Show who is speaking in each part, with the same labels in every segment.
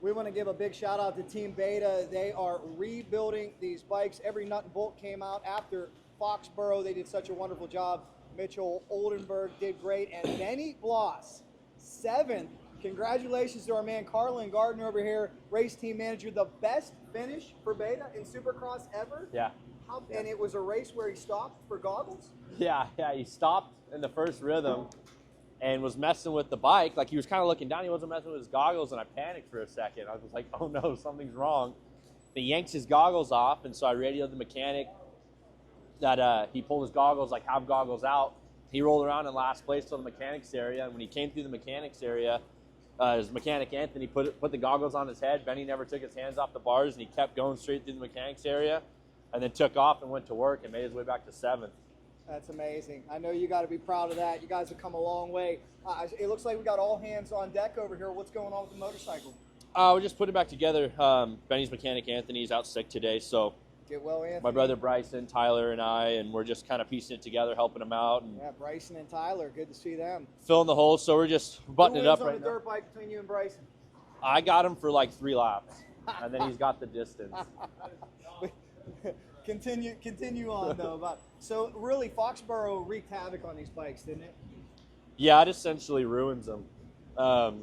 Speaker 1: We want to give a big shout out to Team Beta. They are rebuilding these bikes. Every nut and bolt came out after Foxborough. They did such a wonderful job. Mitchell Oldenburg did great. And Benny Bloss, 7th. Congratulations to our man Carlin Gardner over here, race team manager. The best finish for Beta in Supercross ever?
Speaker 2: Yeah.
Speaker 1: And it was a race where he stopped for goggles?
Speaker 2: Yeah, he stopped in the first rhythm and was messing with the bike. Like, he was kind of looking down. He wasn't messing with his goggles, and I panicked for a second. I was like, oh no, something's wrong. He yanks his goggles off, and so I radioed the mechanic that he pulled his goggles, like, have goggles out. He rolled around in last place till the mechanics area, and when he came through the mechanics area, his mechanic Anthony put the goggles on his head. Benny never took his hands off the bars, and he kept going straight through the mechanics area, and then took off and went to work and made his way back to 7th.
Speaker 1: That's amazing. I know you got to be proud of that. You guys have come a long way. It looks like we got all hands on deck over here. What's going on with the motorcycle?
Speaker 2: We're just putting it back together. Benny's mechanic Anthony's out sick today, so
Speaker 1: get well, Anthony.
Speaker 2: My brother Bryson, Tyler, and I, and we're just kind of piecing it together, helping him out. And
Speaker 1: yeah, Bryson and Tyler, good to see them.
Speaker 2: Filling the holes, so we're just buttoning it up right now.
Speaker 1: Who wins on the dirt bike between you and Bryson?
Speaker 2: I got him for like 3 laps, and then he's got the distance.
Speaker 1: Continue on though. So really, Foxborough wreaked havoc on these bikes, didn't it?
Speaker 2: Yeah, it essentially ruins them.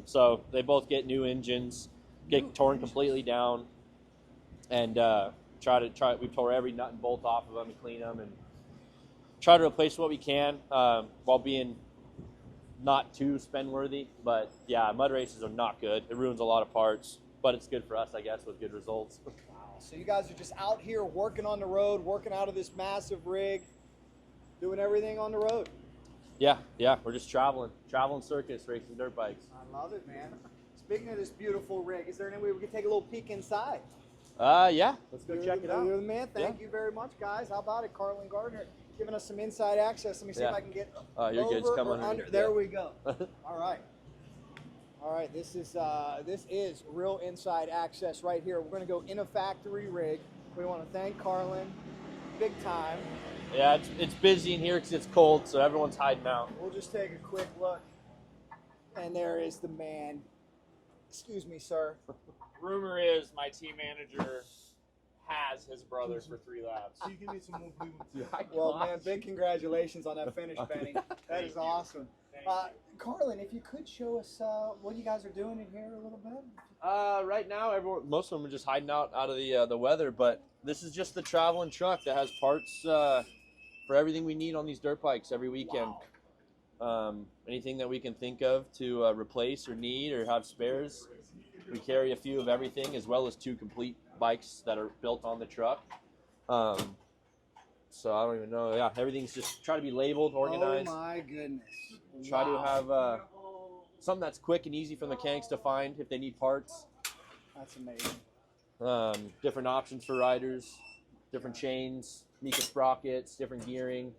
Speaker 2: So they both get new engines, get torn completely down, and we tore every nut and bolt off of them and clean them, and try to replace what we can while being not too spend worthy. But yeah, mud races are not good. It ruins a lot of parts, but it's good for us, I guess, with good results.
Speaker 1: So you guys are just out here working on the road, working out of this massive rig, doing everything on the road.
Speaker 2: Yeah, we're just traveling circuits, racing dirt bikes.
Speaker 1: I love it, man. Speaking of this beautiful rig, is there any way we could take a little peek inside?
Speaker 2: Yeah, let's go check it out.
Speaker 1: You're the man. Thank you very much, guys. How about it, Carlin Gardner, giving us some inside access. Let me see if I can get
Speaker 2: you're
Speaker 1: over
Speaker 2: good. Just come
Speaker 1: or under.
Speaker 2: Yeah.
Speaker 1: There we go. All right. This is real inside access right here. We're going to go in a factory rig. We want to thank Carlin, big time.
Speaker 2: Yeah, it's busy in here because it's cold, so everyone's hiding out.
Speaker 1: We'll just take a quick look, and there is the man. Excuse me, sir.
Speaker 3: Rumor is my team manager has his brother for 3 laps.
Speaker 1: So you give me some more. Well, man, big congratulations on that finish, Benny. That is awesome. Carlin, if you could show us what you guys are doing in here a little bit.
Speaker 2: Right now, most of them are just hiding out of the weather, but this is just the traveling truck that has parts for everything we need on these dirt bikes every weekend. Wow. Anything that we can think of to replace or need or have spares. We carry a few of everything, as well as 2 complete bikes that are built on the truck. So I don't even know. Yeah, everything's just try to be labeled, organized.
Speaker 1: Oh my goodness.
Speaker 2: Try to have something that's quick and easy for the mechanics to find if they need parts.
Speaker 1: That's amazing.
Speaker 2: Different options for riders, different chains, Mika sprockets, different gearing.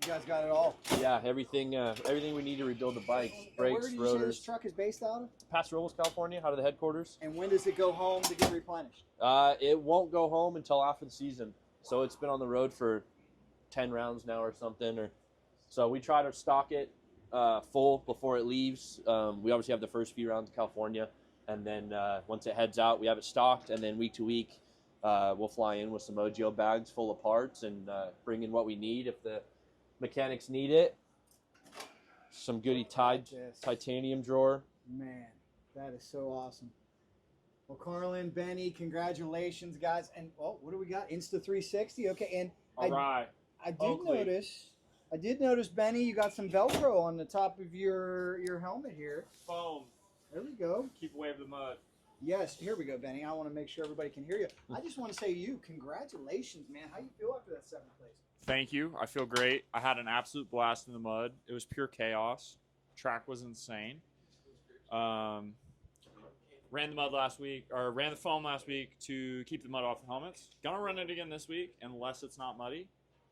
Speaker 1: You guys got it all.
Speaker 2: Yeah, everything we need to rebuild the bike. Brakes,
Speaker 1: where did you
Speaker 2: rotors.
Speaker 1: say this truck is based out of?
Speaker 2: Paso Robles, California, out of the headquarters.
Speaker 1: And when does it go home to get replenished?
Speaker 2: It won't go home until after the season. So it's been on the road for 10 rounds now or something. So we try to stock it full before it leaves. We obviously have the first few rounds in California. And then once it heads out, we have it stocked. And then week to week, we'll fly in with some Mojo bags full of parts and bring in what we need if the mechanics need it. Some goody titanium drawer.
Speaker 1: Man, that is so awesome. Well, Carlin, Benny, congratulations, guys. And what do we got? Insta360. Okay, and
Speaker 3: I
Speaker 1: did notice, Benny, you got some Velcro on the top of your helmet here.
Speaker 3: Foam.
Speaker 1: There we go.
Speaker 3: Keep away from the mud.
Speaker 1: Yes, here we go, Benny. I want to make sure everybody can hear you. I just want to say to you, congratulations, man. How you feel after that 7th place?
Speaker 3: Thank you. I feel great. I had an absolute blast in the mud. It was pure chaos. Track was insane. Ran the foam last week to keep the mud off the helmets. Gonna run it again this week unless it's not muddy.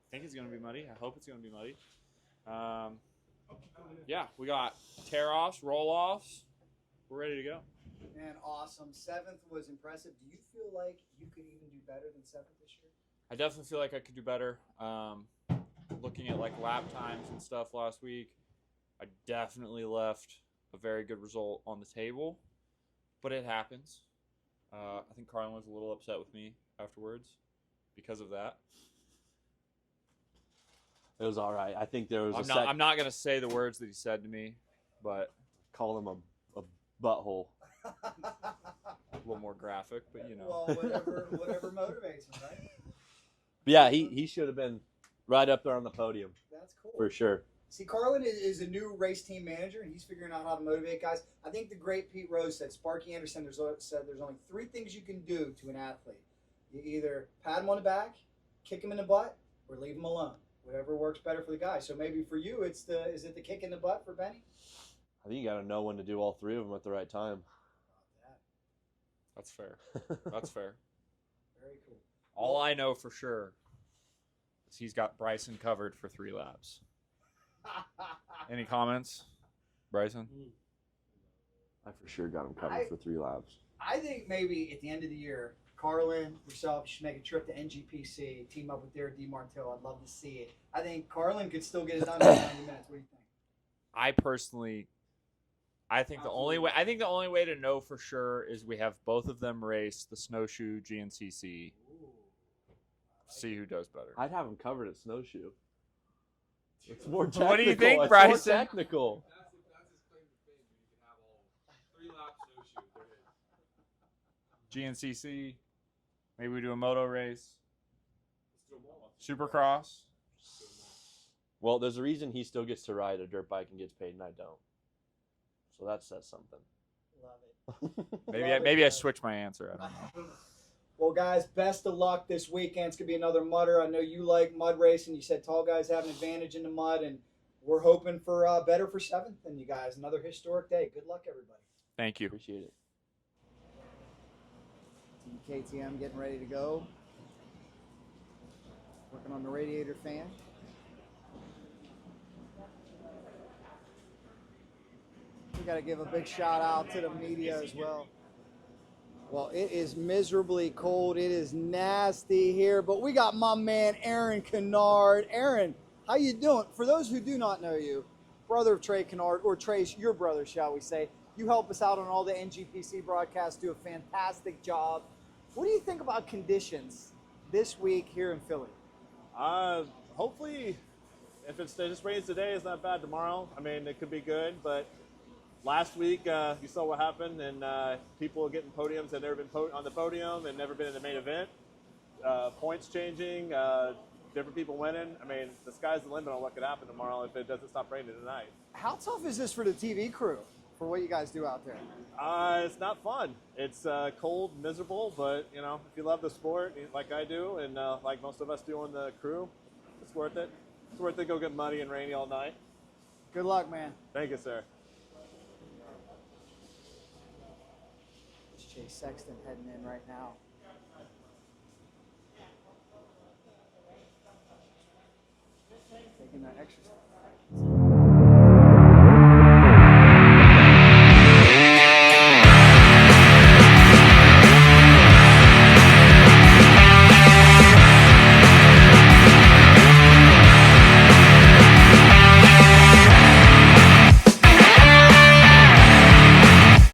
Speaker 3: I think it's gonna be muddy. I hope it's gonna be muddy. Yeah, we got tear-offs, roll-offs. We're ready to go.
Speaker 1: Man, awesome. 7th was impressive. Do you feel like you could even do better than 7th this year?
Speaker 3: I definitely feel like I could do better. Looking at like lap times and stuff last week, I definitely left a very good result on the table, but it happens. I think Carlin was a little upset with me afterwards because of that.
Speaker 2: It was all right. I think there was
Speaker 3: I'm not gonna say the words that he said to me, but
Speaker 2: call him a butthole.
Speaker 3: a little more graphic. But you know,
Speaker 1: Well, whatever motivates him, right?
Speaker 2: But yeah, he should have been right up there on the podium
Speaker 1: That's cool.
Speaker 2: for sure.
Speaker 1: See, Carlin is a new race team manager, and he's figuring out how to motivate guys. I think the great Pete Rose said, Sparky Anderson said there's only 3 things you can do to an athlete. You either pat him on the back, kick him in the butt, or leave him alone. Whatever works better for the guy. So maybe for you, is it the kick in the butt for Benny?
Speaker 2: I think you got to know when to do all 3 of them at the right time.
Speaker 3: that's fair. That's fair.
Speaker 1: Very cool.
Speaker 3: All I know for sure is he's got Bryson covered for 3 laps. Any comments, Bryson?
Speaker 2: I for sure got him covered for 3 laps.
Speaker 1: I think maybe at the end of the year, Carlin, yourself, should make a trip to NGPC, team up with Derek DiMartino. I'd love to see it. I think Carlin could still get it done in 90 minutes. What do you think?
Speaker 3: I personally, I think the only way to know for sure is we have both of them race the snowshoe GNCC. See who does better.
Speaker 2: I'd have him covered at snowshoe. It's more technical.
Speaker 3: What do you think,
Speaker 2: It's
Speaker 3: Bryson?
Speaker 2: more technical.
Speaker 4: That's his claim to fame. You can have all 3 laps snowshoe.
Speaker 3: GNCC. Maybe we do a moto race. Supercross.
Speaker 2: Well, there's a reason he still gets to ride a dirt bike and gets paid, and I don't. So that says something.
Speaker 1: Love it.
Speaker 3: Maybe I switch my answer. I don't know.
Speaker 1: Well, guys, best of luck this weekend. It's going to be another mudder. I know you like mud racing. You said tall guys have an advantage in the mud, and we're hoping for better for 7th than you guys. Another historic day. Good luck, everybody.
Speaker 3: Thank you.
Speaker 2: Appreciate it.
Speaker 1: Team KTM getting ready to go. Working on the radiator fan. We got to give a big shout out to the media as well. Well, it is miserably cold. It is nasty here, but we got my man Aaron Kennard. Aaron, how you doing? For those who do not know you, brother of Trey Kennard, or Trey's your brother, shall we say, you help us out on all the NGPC broadcasts, do a fantastic job. What do you think about conditions this week here in Philly?
Speaker 5: Hopefully, if it just rains today, it's not bad tomorrow. I mean, it could be good, but last week you saw what happened, and people getting podiums that never been on the podium and never been in the main event. Points changing, different people winning. I mean, the sky's the limit on what could happen tomorrow if it doesn't stop raining tonight.
Speaker 1: How tough is this for the TV crew, for what you guys do out there?
Speaker 5: It's not fun. It's cold, miserable, but you know, if you love the sport like I do, and like most of us do on the crew, it's worth it. It's worth it to go get muddy and rainy all night.
Speaker 1: Good luck, man.
Speaker 5: Thank you, sir.
Speaker 1: It's Chase Sexton heading in right now. Taking that exercise.